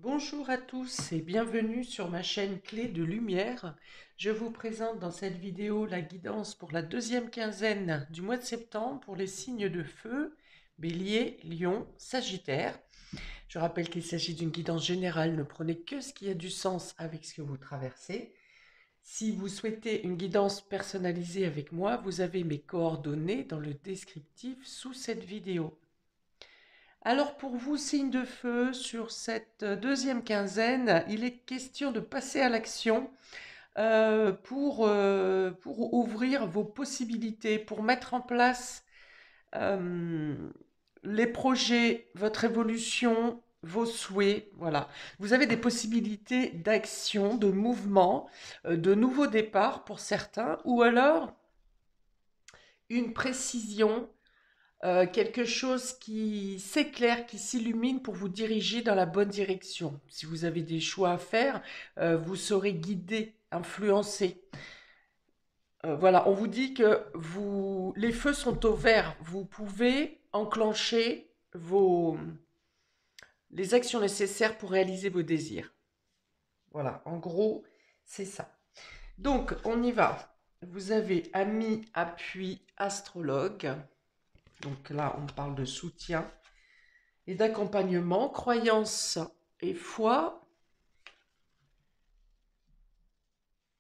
Bonjour à tous et bienvenue sur ma chaîne Clé de Lumière. Je vous présente dans cette vidéo la guidance pour la deuxième quinzaine du mois de septembre pour les signes de feu, Bélier, Lion, Sagittaire. Je rappelle qu'il s'agit d'une guidance générale, ne prenez que ce qui a du sens avec ce que vous traversez. Si vous souhaitez une guidance personnalisée avec moi, vous avez mes coordonnées dans le descriptif sous cette vidéo. Alors pour vous, signe de feu, sur cette deuxième quinzaine, il est question de passer à l'action pour ouvrir vos possibilités, pour mettre en place euh, les projets, votre évolution, vos souhaits. Voilà. Vous avez des possibilités d'action, de mouvement, de nouveaux départs pour certains, ou alors une précision, quelque chose qui s'éclaire, qui s'illumine pour vous diriger dans la bonne direction. Si vous avez des choix à faire, vous serez guidé, influencé. Voilà, on vous dit que les feux sont au vert. Vous pouvez enclencher les actions nécessaires pour réaliser vos désirs. Voilà, en gros, c'est ça. Donc, on y va. Vous avez ami, appui, astrologue. Donc là, on parle de soutien et d'accompagnement, croyance et foi,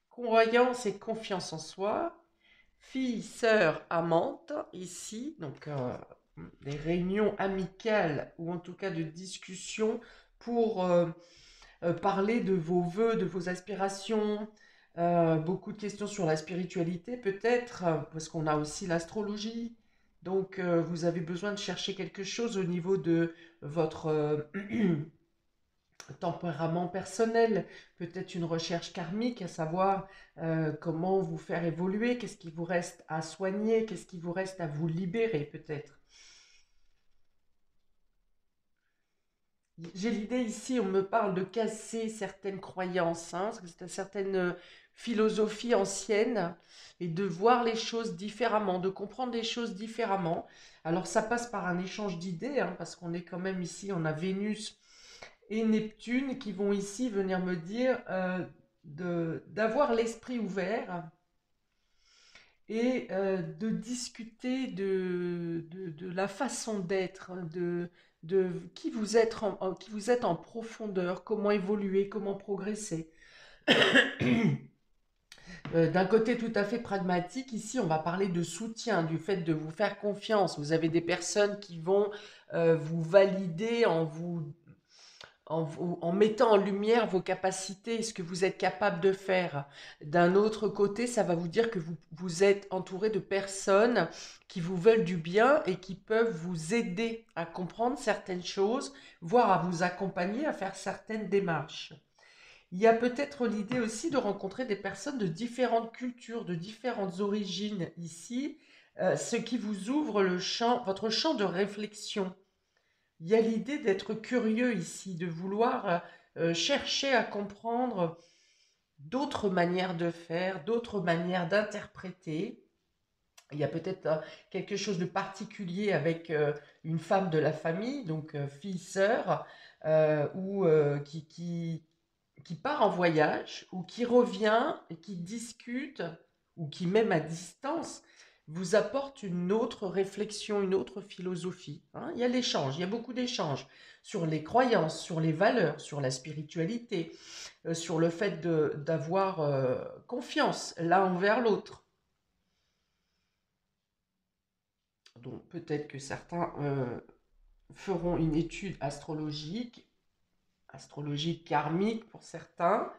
croyance et confiance en soi, fille, sœur, amante, ici, donc des réunions amicales ou en tout cas de discussions pour parler de vos vœux, de vos aspirations, beaucoup de questions sur la spiritualité peut-être, parce qu'on a aussi l'astrologie. Donc vous avez besoin de chercher quelque chose au niveau de votre tempérament personnel, peut-être une recherche karmique, à savoir comment vous faire évoluer, qu'est-ce qui vous reste à soigner, qu'est-ce qui vous reste à vous libérer peut-être. J'ai l'idée ici, on me parle de casser certaines croyances, hein, certaines philosophies anciennes et de voir les choses différemment, de comprendre les choses différemment. Alors ça passe par un échange d'idées, hein, parce qu'on est quand même ici, on a Vénus et Neptune qui vont ici venir me dire d'avoir l'esprit ouvert et de discuter de la façon d'être, hein, de qui vous êtes en profondeur, comment évoluer, comment progresser. D'un côté tout à fait pragmatique, ici on va parler de soutien, du fait de vous faire confiance. Vous avez des personnes qui vont vous valider en mettant en lumière vos capacités, ce que vous êtes capable de faire. D'un autre côté, ça va vous dire que vous êtes entouré de personnes qui vous veulent du bien et qui peuvent vous aider à comprendre certaines choses, voire à vous accompagner à faire certaines démarches. Il y a peut-être l'idée aussi de rencontrer des personnes de différentes cultures, de différentes origines ici, ce qui vous ouvre votre champ de réflexion. Il y a l'idée d'être curieux ici, de vouloir chercher à comprendre d'autres manières de faire, d'autres manières d'interpréter. Il y a peut-être quelque chose de particulier avec une femme de la famille, donc fille-sœur, ou qui part en voyage, ou qui revient et qui discute, ou qui même à distance vous apporte une autre réflexion, une autre philosophie, hein. Il y a l'échange, il y a beaucoup d'échanges sur les croyances, sur les valeurs, sur la spiritualité, sur le fait d'avoir confiance l'un envers l'autre. Donc peut-être que certains feront une étude astrologique karmique pour certains.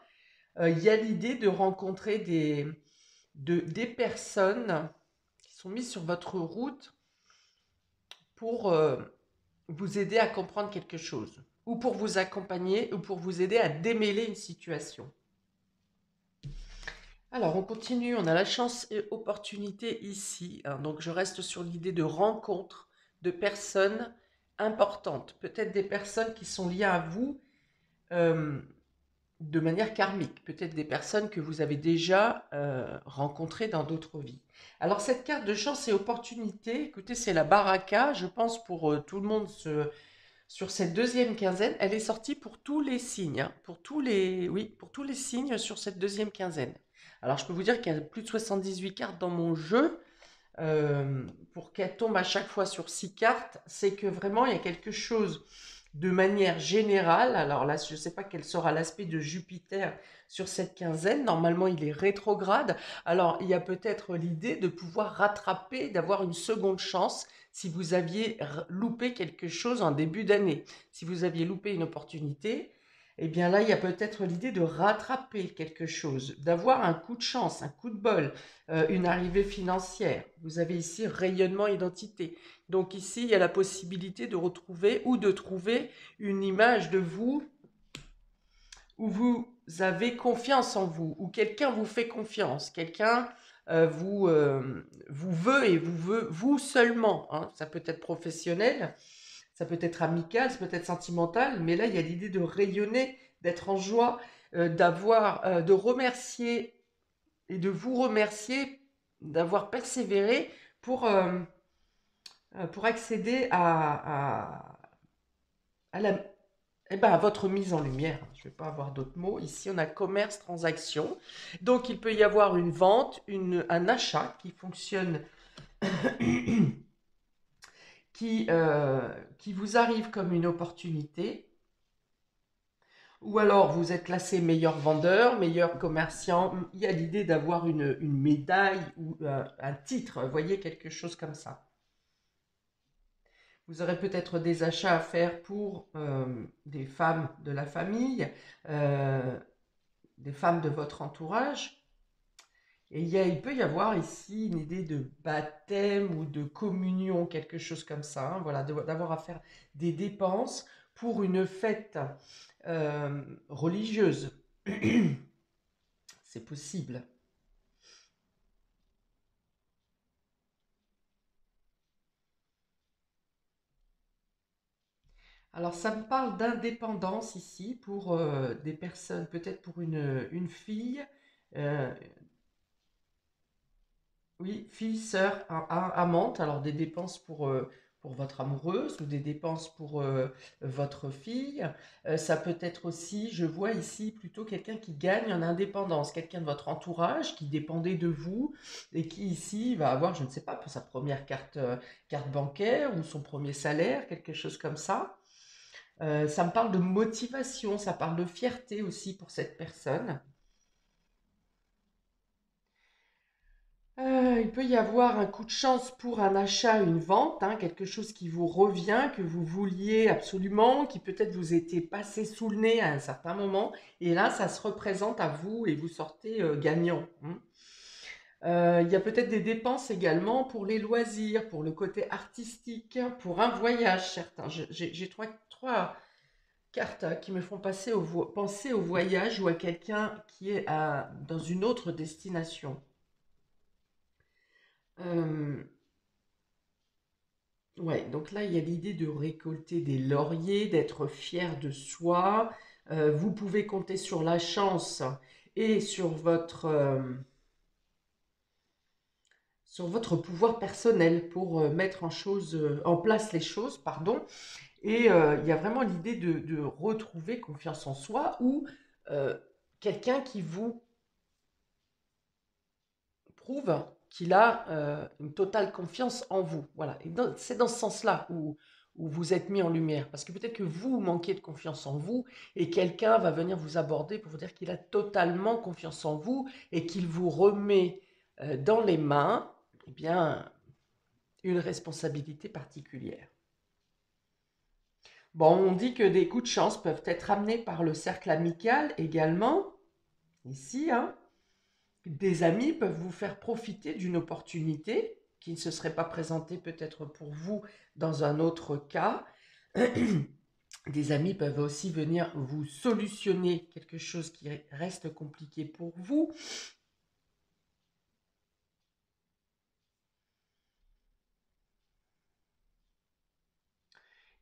Il y a l'idée de rencontrer des personnes qui sont mises sur votre route pour vous aider à comprendre quelque chose, ou pour vous accompagner, ou pour vous aider à démêler une situation. Alors, on continue, on a la chance et opportunité ici, hein. Donc, je reste sur l'idée de rencontre de personnes importantes, peut-être des personnes qui sont liées à vous euh, de manière karmique, peut-être des personnes que vous avez déjà rencontrées dans d'autres vies. Alors, cette carte de chance et opportunité, écoutez, c'est la baraka, je pense, pour tout le monde sur cette deuxième quinzaine, elle est sortie pour tous les signes, hein, oui, pour tous les signes sur cette deuxième quinzaine. Alors, je peux vous dire qu'il y a plus de 78 cartes dans mon jeu. Pour qu'elle tombe à chaque fois sur 6 cartes, c'est que vraiment il y a quelque chose de manière générale. Alors là, je ne sais pas quel sera l'aspect de Jupiter sur cette quinzaine. Normalement, il est rétrograde. Alors, il y a peut-être l'idée de pouvoir rattraper, d'avoir une seconde chance si vous aviez loupé quelque chose en début d'année. Si vous aviez loupé une opportunité, eh bien là, il y a peut-être l'idée de rattraper quelque chose, d'avoir un coup de chance, un coup de bol, une arrivée financière. Vous avez ici rayonnement identité. Donc ici, il y a la possibilité de retrouver ou de trouver une image de vous où vous avez confiance en vous, où quelqu'un vous fait confiance, quelqu'un vous veut et vous veut vous seulement, hein. Ça peut être professionnel, ça peut être amical, ça peut être sentimental, mais là, il y a l'idée de rayonner, d'être en joie, de remercier et de vous remercier d'avoir persévéré pour, euh, pour accéder à la, eh ben, à votre mise en lumière. Je ne vais pas avoir d'autres mots. Ici, on a commerce, transaction. Donc, il peut y avoir une vente, un achat qui fonctionne, qui vous arrive comme une opportunité. Ou alors, vous êtes classé meilleur vendeur, meilleur commerciant. Il y a l'idée d'avoir une médaille ou un titre, vous voyez, quelque chose comme ça. Vous aurez peut-être des achats à faire pour des femmes de la famille, euh, des femmes de votre entourage. Et il peut y avoir ici une idée de baptême ou de communion, quelque chose comme ça, hein, voilà, d'avoir à faire des dépenses pour une fête religieuse. C'est possible. Alors, ça me parle d'indépendance ici pour des personnes, peut-être pour une fille, euh, oui, fille, sœur, amante, alors des dépenses pour votre amoureuse ou des dépenses pour votre fille. Ça peut être aussi, je vois ici plutôt quelqu'un qui gagne en indépendance, quelqu'un de votre entourage qui dépendait de vous et qui ici va avoir, je ne sais pas, pour sa première carte bancaire ou son premier salaire, quelque chose comme ça. Ça me parle de motivation, ça parle de fierté aussi pour cette personne. Il peut y avoir un coup de chance pour un achat, une vente, hein, quelque chose qui vous revient, que vous vouliez absolument, qui peut-être vous était passé sous le nez à un certain moment, et là, ça se représente à vous et vous sortez gagnant, hein. Il y a peut-être des dépenses également pour les loisirs, pour le côté artistique, pour un voyage, certains. J'ai trois cartes qui me font penser au voyage ou à quelqu'un qui est dans une autre destination. Euh, Ouais, donc là, il y a l'idée de récolter des lauriers, d'être fier de soi. Vous pouvez compter sur la chance et sur votre pouvoir personnel pour mettre en place les choses, pardon. Et il y a vraiment l'idée de retrouver confiance en soi ou euh, quelqu'un qui vous prouve qu'il a une totale confiance en vous. Voilà. Et c'est dans ce sens-là où vous êtes mis en lumière. Parce que peut-être que vous manquez de confiance en vous et quelqu'un va venir vous aborder pour vous dire qu'il a totalement confiance en vous et qu'il vous remet dans les mains, eh bien, une responsabilité particulière. Bon, on dit que des coups de chance peuvent être amenés par le cercle amical également, ici, hein. Des amis peuvent vous faire profiter d'une opportunité qui ne se serait pas présentée peut-être pour vous dans un autre cas. Des amis peuvent aussi venir vous solutionner quelque chose qui reste compliqué pour vous.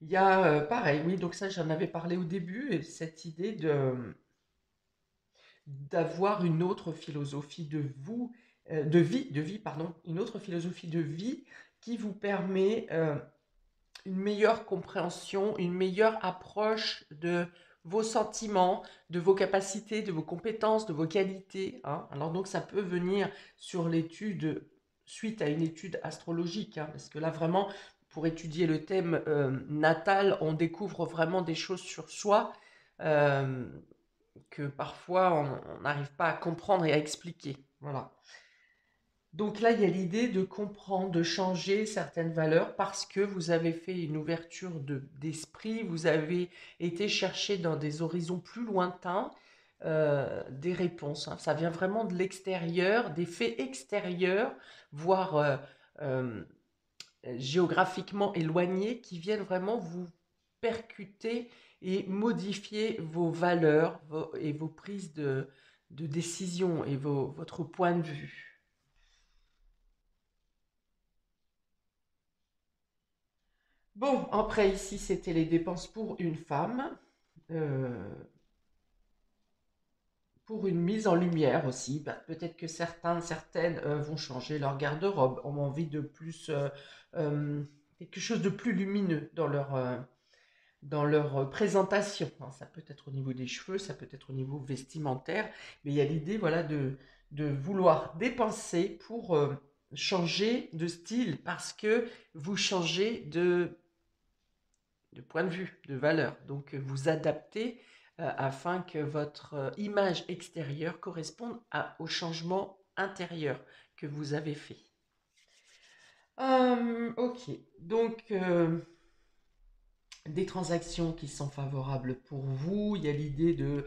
Il y a, pareil, oui, donc ça j'en avais parlé au début, et cette idée d'avoir une autre philosophie de vie, pardon, une autre philosophie de vie qui vous permet une meilleure compréhension, une meilleure approche de vos sentiments, de vos capacités, de vos compétences, de vos qualités, hein. Alors donc ça peut venir sur l'étude, suite à une étude astrologique, hein, parce que là vraiment, pour étudier le thème natal, on découvre vraiment des choses sur soi euh, que parfois on n'arrive pas à comprendre et à expliquer. Voilà. Donc là, il y a l'idée de comprendre, de changer certaines valeurs parce que vous avez fait une ouverture d'esprit, vous avez été chercher dans des horizons plus lointains des réponses, hein. Ça vient vraiment de l'extérieur, des faits extérieurs, voire euh, géographiquement éloignés, qui viennent vraiment vous percuter et modifier vos valeurs et vos prises de décision et votre point de vue. Bon, après ici, c'était les dépenses pour une femme, euh, pour une mise en lumière aussi. Bah, peut-être que certaines vont changer leur garde-robe, ont envie de plus, euh, quelque chose de plus lumineux dans leur présentation, hein. Ça peut être au niveau des cheveux, ça peut être au niveau vestimentaire, mais il y a l'idée, voilà, de vouloir dépenser pour changer de style parce que vous changez de point de vue, de valeur. Donc vous adaptez afin que votre image extérieure corresponde au changement intérieur que vous avez fait. Ok, donc des transactions qui sont favorables pour vous. Il y a l'idée de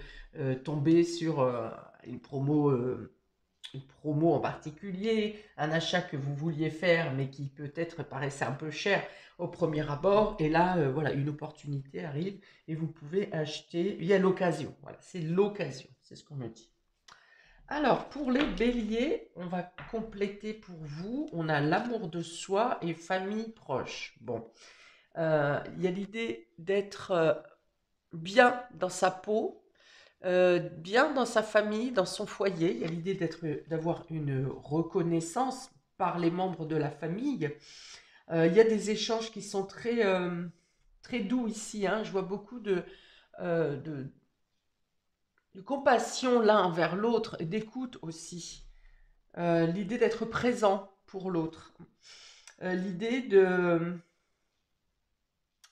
tomber sur une promo en particulier, un achat que vous vouliez faire mais qui peut-être paraissait un peu cher au premier abord. Et là, voilà, une opportunité arrive et vous pouvez acheter. Il y a l'occasion. Voilà, c'est l'occasion. C'est ce qu'on me dit. Alors, pour les béliers, on va compléter pour vous. On a l'amour de soi et famille proche. Bon, il y a l'idée d'être bien dans sa peau, bien dans sa famille, dans son foyer. Il y a l'idée d'avoir une reconnaissance par les membres de la famille. Il y a des échanges qui sont très doux ici, hein. Je vois beaucoup euh, de, de compassion l'un envers l'autre et d'écoute aussi. L'idée d'être présent pour l'autre. L'idée de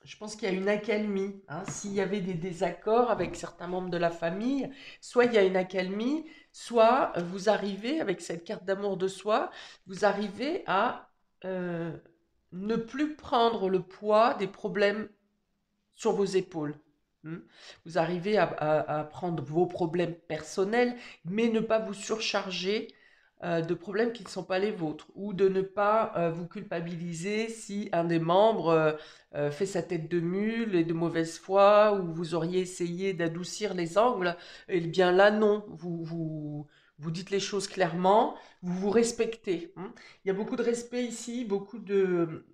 Je pense qu'il y a une accalmie, hein. S'il y avait des désaccords avec certains membres de la famille, soit il y a une accalmie, soit vous arrivez, avec cette carte d'amour de soi, vous arrivez à euh, ne plus prendre le poids des problèmes sur vos épaules. Hmm. Vous arrivez à prendre vos problèmes personnels, mais ne pas vous surcharger de problèmes qui ne sont pas les vôtres, ou de ne pas vous culpabiliser si un des membres fait sa tête de mule et de mauvaise foi, ou vous auriez essayé d'adoucir les angles. Eh bien là, non, vous dites les choses clairement, vous vous respectez. Hmm. Il y a beaucoup de respect ici, beaucoup de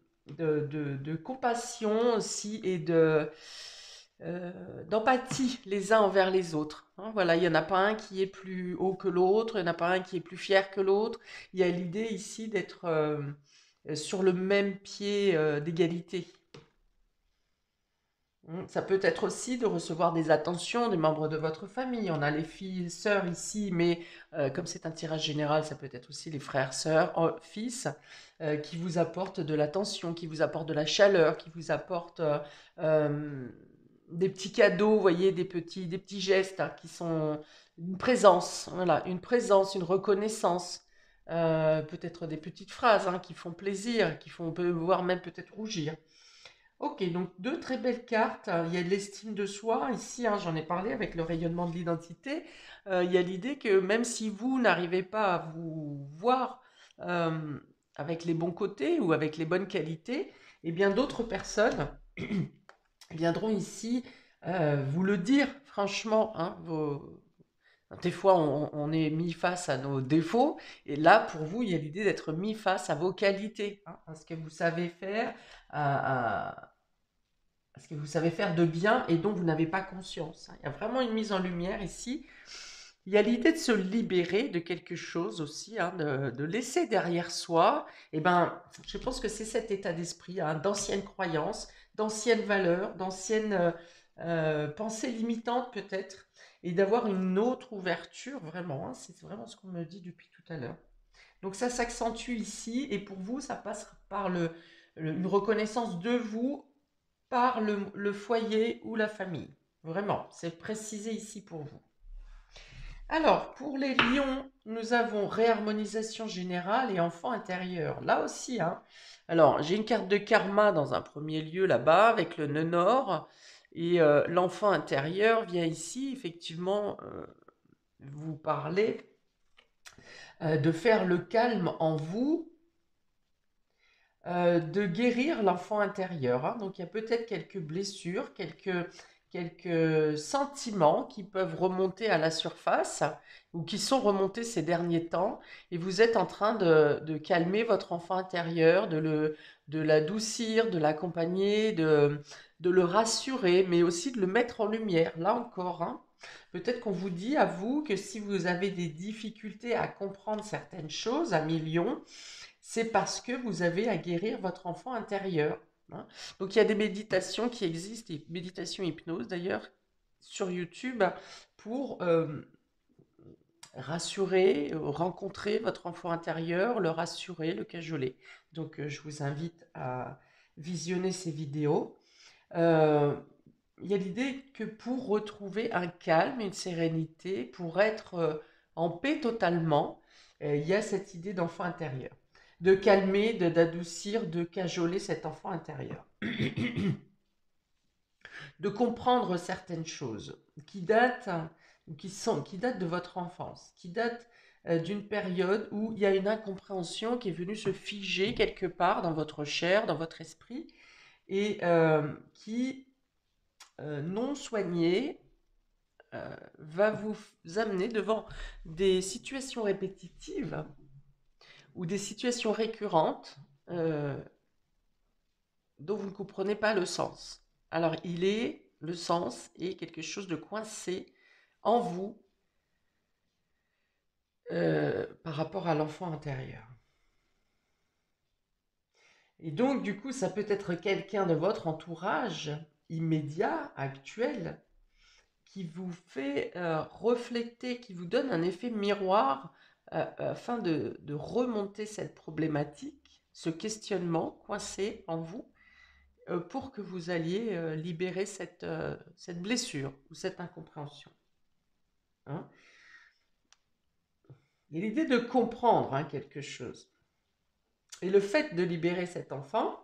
compassion aussi et d'empathie les uns envers les autres, hein. Voilà, il n'y en a pas un qui est plus haut que l'autre, il n'y en a pas un qui est plus fier que l'autre. Il y a l'idée ici d'être sur le même pied d'égalité. Ça peut être aussi de recevoir des attentions des membres de votre famille. On a les filles, sœurs ici, mais comme c'est un tirage général, ça peut être aussi les frères, sœurs, fils, qui vous apportent de l'attention, qui vous apportent de la chaleur, qui vous apportent euh, des petits cadeaux, vous voyez, des petits gestes, hein, qui sont une présence, voilà, une présence, une reconnaissance. Peut-être des petites phrases, hein, qui font plaisir, qui font, on peut voir même peut-être rougir. Ok, donc deux très belles cartes. Il y a l'estime de soi ici, hein, j'en ai parlé avec le rayonnement de l'identité. Il y a l'idée que même si vous n'arrivez pas à vous voir euh, avec les bons côtés ou avec les bonnes qualités, eh bien d'autres personnes viendront ici vous le dire franchement, hein, des fois, on est mis face à nos défauts, et là, pour vous, il y a l'idée d'être mis face à vos qualités, hein, à ce que vous savez faire, à ce que vous savez faire de bien et dont vous n'avez pas conscience, hein. Il y a vraiment une mise en lumière ici Il y a l'idée de se libérer de quelque chose aussi, hein, de laisser derrière soi. Et ben, je pense que c'est cet état d'esprit, hein, d'anciennes croyances, d'anciennes valeurs, d'anciennes pensées limitantes peut-être, et d'avoir une autre ouverture vraiment, hein. C'est vraiment ce qu'on me dit depuis tout à l'heure. Donc ça s'accentue ici, et pour vous, ça passe par une reconnaissance de vous par le foyer ou la famille. Vraiment, c'est précisé ici pour vous. Alors, pour les lions, nous avons réharmonisation générale et enfant intérieur. Là aussi, hein. Alors, j'ai une carte de karma dans un premier lieu là-bas avec le nœud nord. Et l'enfant intérieur vient ici, effectivement, vous parler de faire le calme en vous, de guérir l'enfant intérieur, hein. Donc, il y a peut-être quelques blessures, quelques sentiments qui peuvent remonter à la surface ou qui sont remontés ces derniers temps, et vous êtes en train de calmer votre enfant intérieur, de l'adoucir, de l'accompagner, de le rassurer, mais aussi de le mettre en lumière. Là encore, hein, peut-être qu'on vous dit à vous que si vous avez des difficultés à comprendre certaines choses à millions, c'est parce que vous avez à guérir votre enfant intérieur, hein. Donc il y a des méditations qui existent, des méditations hypnose d'ailleurs, sur YouTube, pour rassurer, rencontrer votre enfant intérieur, le rassurer, le cajoler. Donc je vous invite à visionner ces vidéos. Euh, il y a l'idée que pour retrouver un calme, une sérénité, pour être en paix totalement, il y a cette idée d'enfant intérieur. De calmer, d'adoucir, de cajoler cet enfant intérieur. De comprendre certaines choses qui datent, qui datent de votre enfance, qui datent d'une période où il y a une incompréhension qui est venue se figer quelque part dans votre chair, dans votre esprit, et qui, non soignée, va vous amener devant des situations répétitives ou des situations récurrentes euh, dont vous ne comprenez pas le sens. Alors, le sens est quelque chose de coincé en vous par rapport à l'enfant intérieur. Et donc, du coup, ça peut être quelqu'un de votre entourage immédiat, actuel, qui vous fait refléter, qui vous donne un effet miroir afin de remonter cette problématique, ce questionnement coincé en vous, pour que vous alliez libérer cette blessure ou cette incompréhension, hein. Il y a l'idée de comprendre, hein, quelque chose. Et le fait de libérer cet enfant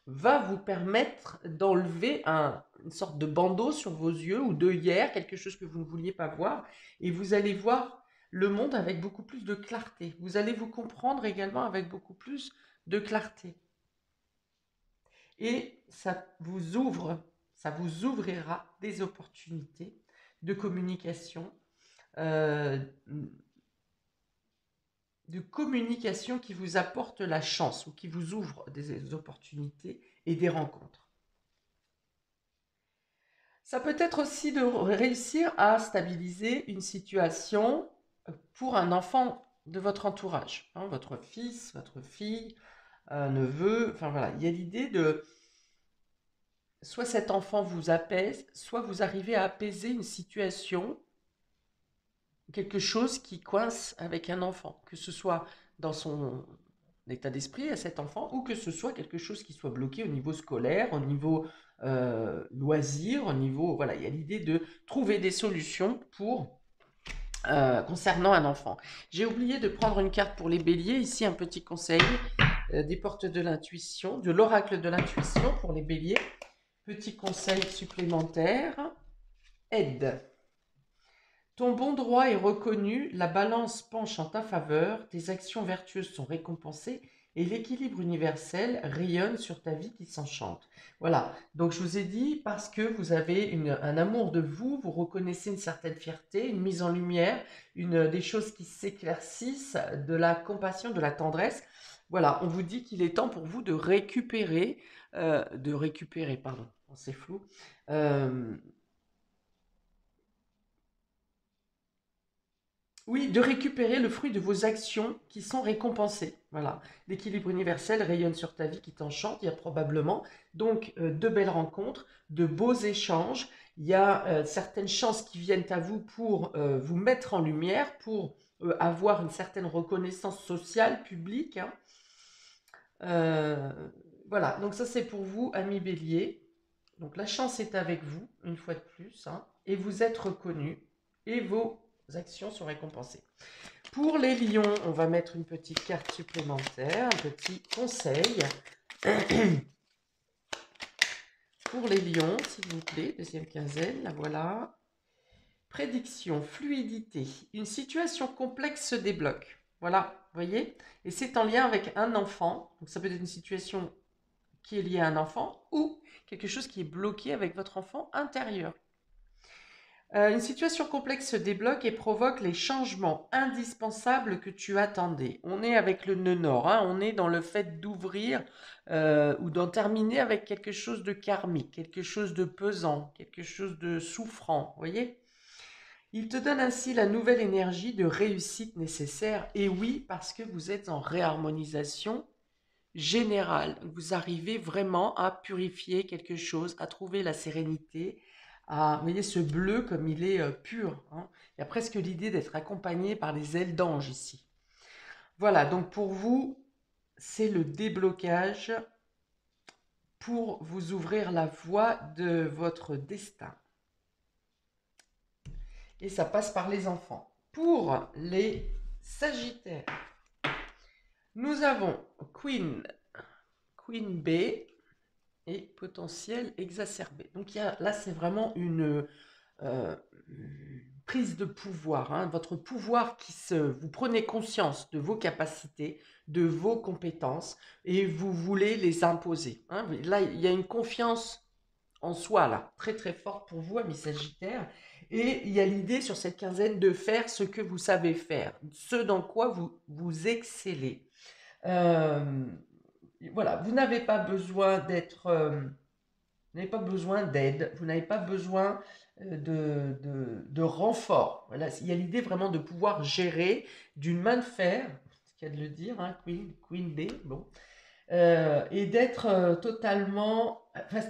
va vous permettre d'enlever une sorte de bandeau sur vos yeux ou d'œillère, quelque chose que vous ne vouliez pas voir, et vous allez voir le monde avec beaucoup plus de clarté. Vous allez vous comprendre également avec beaucoup plus de clarté. Et ça vous ouvrira des opportunités de communication, euh, qui vous apportent la chance ou qui vous ouvrent des opportunités et des rencontres. Ça peut être aussi de réussir à stabiliser une situation pour un enfant de votre entourage, hein, votre fils, votre fille, un neveu, enfin voilà, il y a l'idée de soit cet enfant vous apaise, soit vous arrivez à apaiser une situation, quelque chose qui coince avec un enfant, que ce soit dans son état d'esprit à cet enfant, ou que ce soit quelque chose qui soit bloqué au niveau scolaire, au niveau loisir, au niveau... Voilà, il y a l'idée de trouver des solutions pour... concernant un enfant. J'ai oublié de prendre une carte pour les béliers. Ici, un petit conseil des portes de l'intuition, de l'oracle de l'intuition pour les béliers. Petit conseil supplémentaire. Aide. Ton bon droit est reconnu, la balance penche en ta faveur, tes actions vertueuses sont récompensées et l'équilibre universel rayonne sur ta vie qui s'enchante. Voilà, donc je vous ai dit, parce que vous avez un amour de vous, vous reconnaissez une certaine fierté, une mise en lumière, des choses qui s'éclaircissent, de la compassion, de la tendresse. Voilà, on vous dit qu'il est temps pour vous de récupérer, pardon, c'est flou, euh, Oui, de récupérer le fruit de vos actions qui sont récompensées. Voilà. L'équilibre universel rayonne sur ta vie qui t'enchante, il y a probablement donc de belles rencontres, de beaux échanges. Il y a certaines chances qui viennent à vous pour vous mettre en lumière, pour avoir une certaine reconnaissance sociale, publique, hein. Euh, voilà, donc ça c'est pour vous, amis Bélier. Donc la chance est avec vous, une fois de plus, hein, et vous êtes reconnu, et vos actions sont récompensées. Pour les lions, on va mettre une petite carte supplémentaire, un petit conseil. Pour les lions, s'il vous plaît, deuxième quinzaine, la voilà. Prédiction, fluidité. Une situation complexe se débloque. Voilà, vous voyez? Et c'est en lien avec un enfant. Donc ça peut être une situation qui est liée à un enfant ou quelque chose qui est bloqué avec votre enfant intérieur. Une situation complexe se débloque et provoque les changements indispensables que tu attendais. On est avec le nœud nord, hein, on est dans le fait d'ouvrir ou d'en terminer avec quelque chose de karmique, quelque chose de pesant, quelque chose de souffrant, vous voyez? Il te donne ainsi la nouvelle énergie de réussite nécessaire. Et oui, parce que vous êtes en réharmonisation générale. Vous arrivez vraiment à purifier quelque chose, à trouver la sérénité, à, vous voyez, ce bleu comme il est pur, hein. Il y a presque l'idée d'être accompagné par les ailes d'ange ici. Voilà, donc pour vous, c'est le déblocage pour vous ouvrir la voie de votre destin. Et ça passe par les enfants. Pour les Sagittaires, nous avons Queen B et potentiel exacerbé. Donc là, c'est vraiment une euh, prise de pouvoir, hein, votre pouvoir vous prenez conscience de vos capacités, de vos compétences et vous voulez les imposer, hein. Là, il y a une confiance en soi, là, très très forte pour vous, amis Sagittaires. Et il y a l'idée sur cette quinzaine de faire ce que vous savez faire, ce dans quoi vous excellez. Euh, voilà, vous n'avez pas besoin vous n'avez pas besoin d'aide, vous n'avez pas besoin de renfort. Voilà, il y a l'idée vraiment de pouvoir gérer d'une main de fer, ce qu'il y a de le dire, hein, Queen B, bon, et d'être totalement, enfin,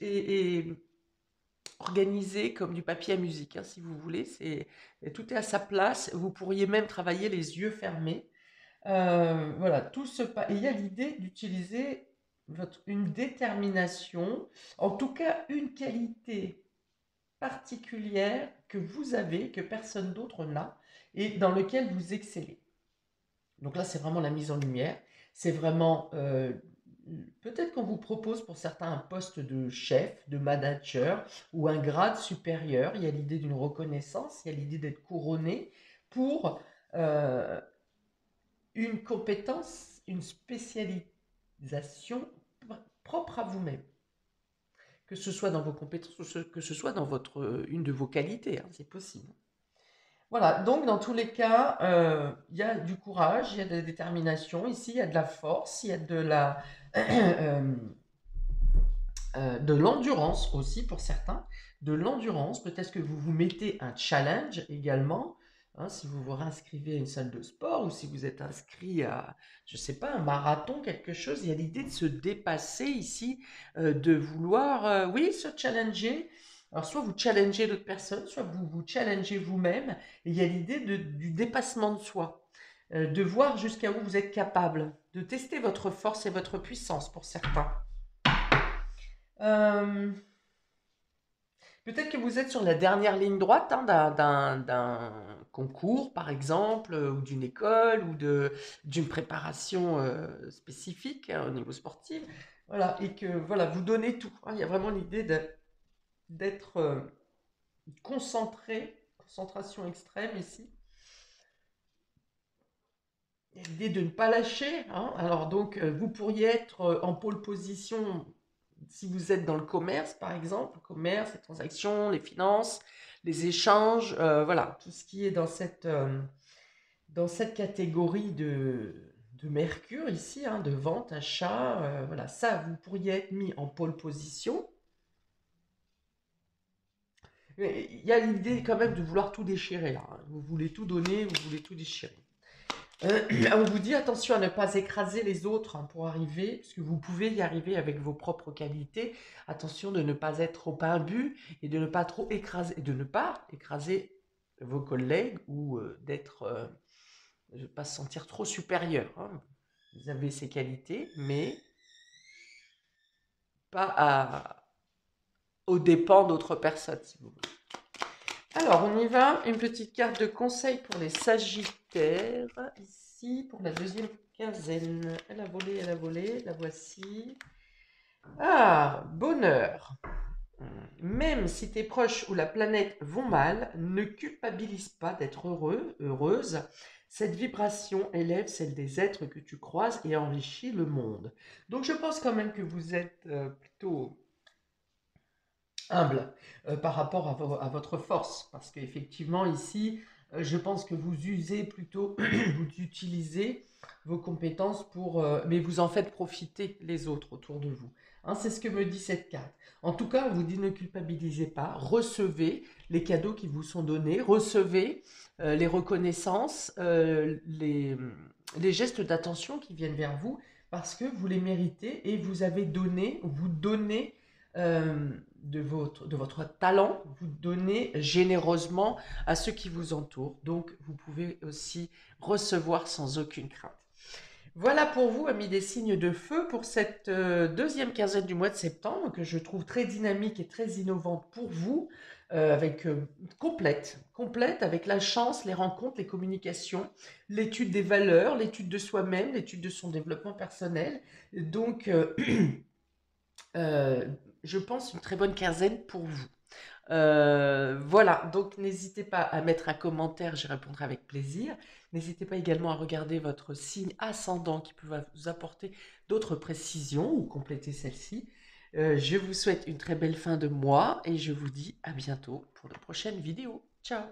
est organisé comme du papier à musique, hein, si vous voulez. Tout est à sa place. Vous pourriez même travailler les yeux fermés. Voilà, tout se passe. Et il y a l'idée d'utiliser une détermination, en tout cas une qualité particulière que vous avez, que personne d'autre n'a, et dans lequel vous excellez. Donc là, c'est vraiment la mise en lumière. C'est vraiment, peut-être qu'on vous propose pour certains un poste de chef, de manager ou un grade supérieur. Il y a l'idée d'une reconnaissance, il y a l'idée d'être couronné pour euh, une compétence, une spécialisation propre à vous-même. Que ce soit dans vos compétences ou que ce soit dans une de vos qualités, hein, c'est possible. Voilà, donc dans tous les cas, il y a du courage, il y a de la détermination, ici il y a de la force, il y a euh, de l'endurance aussi pour certains, de l'endurance, peut-être que vous vous mettez un challenge également, hein, si vous vous réinscrivez à une salle de sport ou si vous êtes inscrit à, je ne sais pas, un marathon, quelque chose, il y a l'idée de se dépasser ici, de vouloir, oui, se challenger. Alors soit vous challengez d'autres personnes, soit vous vous challengez vous-même, et il y a l'idée du dépassement de soi, de voir jusqu'à où vous êtes capable, de tester votre force et votre puissance pour certains. Euh, Peut-être que vous êtes sur la dernière ligne droite, hein, d'un concours, par exemple, ou d'une école, ou d'une préparation spécifique, hein, au niveau sportif. Voilà, et que voilà, vous donnez tout, hein. Il y a vraiment l'idée d'être concentré, concentration extrême ici. Il y a l'idée de ne pas lâcher, hein. Alors donc, vous pourriez être en pole position si vous êtes dans le commerce, par exemple, le commerce, les transactions, les finances, les échanges, voilà, tout ce qui est dans cette catégorie de Mercure ici, hein, de vente, achat, voilà, ça, vous pourriez être mis en pole position. Mais il y a l'idée quand même de vouloir tout déchirer là, hein. Vous voulez tout donner, vous voulez tout déchirer. On vous dit attention à ne pas écraser les autres, hein, pour arriver, parce que vous pouvez y arriver avec vos propres qualités. Attention de ne pas être trop imbu et de ne pas trop écraser, et de ne pas écraser vos collègues ou de ne pas se sentir trop supérieur, hein. Vous avez ces qualités, mais pas aux dépens d'autres personnes, si vous voulez. Alors, on y va. Une petite carte de conseil pour les Sagittaires. Ici, pour la deuxième quinzaine. Elle a volé. La voici. Ah, bonheur. Même si tes proches ou la planète vont mal, ne culpabilise pas d'être heureux, heureuse. Cette vibration élève celle des êtres que tu croises et enrichit le monde. Donc, je pense quand même que vous êtes plutôt humble par rapport à votre force. Parce qu'effectivement, ici, je pense que vous usez plutôt, vous utilisez vos compétences mais vous en faites profiter les autres autour de vous. Hein, c'est ce que me dit cette carte. En tout cas, on vous dit ne culpabilisez pas, recevez les cadeaux qui vous sont donnés, recevez les reconnaissances, les gestes d'attention qui viennent vers vous parce que vous les méritez et vous avez donné, vous donnez de votre talent, vous donnez généreusement à ceux qui vous entourent. Donc, vous pouvez aussi recevoir sans aucune crainte. Voilà pour vous, amis des signes de feu, pour cette deuxième quinzaine du mois de septembre, que je trouve très dynamique et très innovante pour vous, complète, avec la chance, les rencontres, les communications, l'étude des valeurs, l'étude de soi-même, l'étude de son développement personnel. Donc, euh, je pense une très bonne quinzaine pour vous. Voilà, donc n'hésitez pas à mettre un commentaire, j'y répondrai avec plaisir. N'hésitez pas également à regarder votre signe ascendant qui peut vous apporter d'autres précisions ou compléter celle-ci. Je vous souhaite une très belle fin de mois et je vous dis à bientôt pour de prochaines vidéos. Ciao!